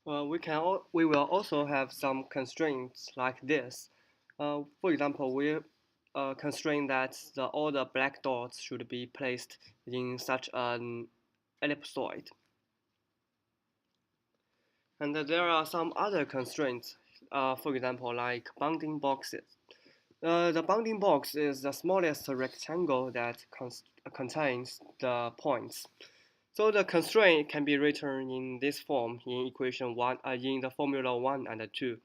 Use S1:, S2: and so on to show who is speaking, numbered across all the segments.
S1: We will also have some constraints like this. For example, we constrain that all the black dots should be placed in such an ellipsoid. And there are some other constraints, for example, like bounding boxes. The bounding box is the smallest rectangle that contains the points. So the constraint can be written in this form in equation 1, in the formula 1 and 2.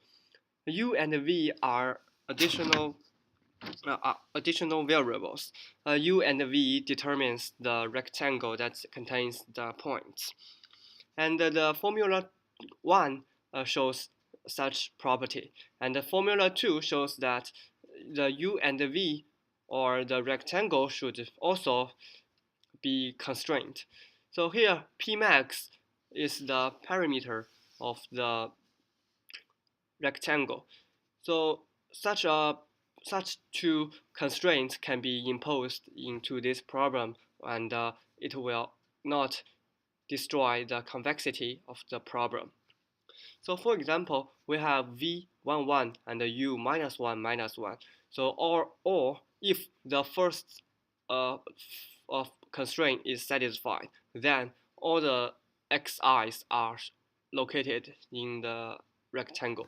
S1: U and V are additional variables. U and V determines the rectangle that contains the points. And the formula 1 shows such property. And the formula 2 shows that the U and the V, or the rectangle, should also be constrained. So here, P max is the parameter of the rectangle. So such two constraints can be imposed into this problem, and it will not destroy the convexity of the problem. So for example, we have V11 and U minus 1 minus 1. So or if the first constraint is satisfied, then all the xi's are located in the rectangle.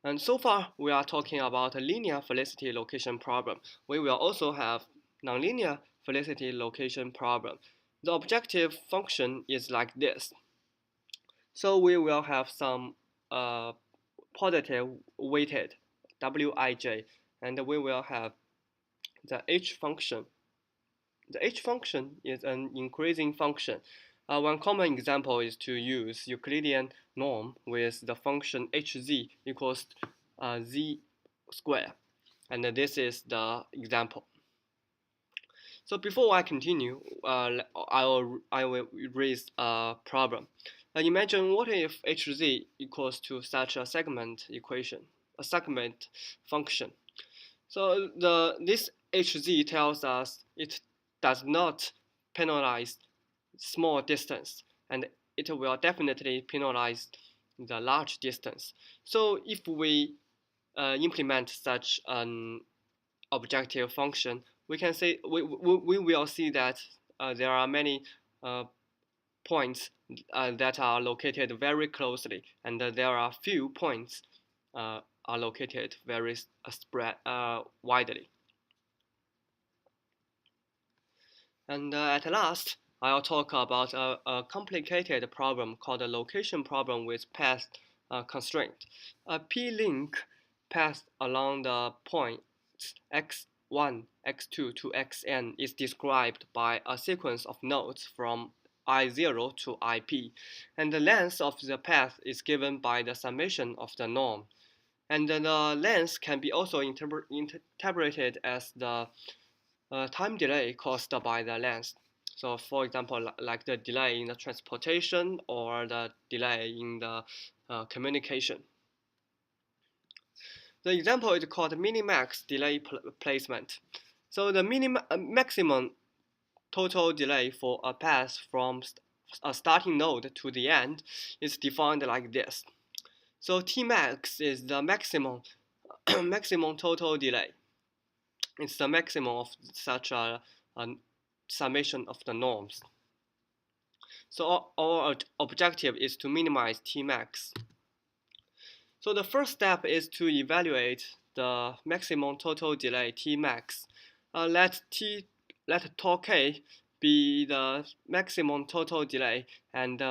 S1: And so far, we are talking about a linear felicity location problem. We will also have nonlinear felicity location problem. The objective function is like this. So we will have some positive weighted Wij, and we will have the h function. The h function is an increasing function. One common example is to use Euclidean norm with the function hz equals z square. And this is the example. So before I continue, I will raise a problem. Imagine what if hz equals to such a segment equation, a segment function. So this hz tells us it does not penalize small distance, and it will definitely penalize the large distance. So if we implement such an objective function, we can say we will see that there are many points that are located very closely, and there are few points are located very spread widely. And at last, I'll talk about a complicated problem called a location problem with path constraint. A p-link path along the points x1, x2 to xn is described by a sequence of nodes from I0 to IP, and the length of the path is given by the summation of the norm. And the length can be also interpreted as the time delay caused by the length. So for example, like the delay in the transportation or the delay in the communication. The example is called minimax delay placement. So the maximum total delay for a path from a starting node to the end is defined like this. So Tmax is the maximum total delay. It's the maximum of such a summation of the norms. So our objective is to minimize Tmax. So the first step is to evaluate the maximum total delay Tmax. Let tau k be the maximum total delay, and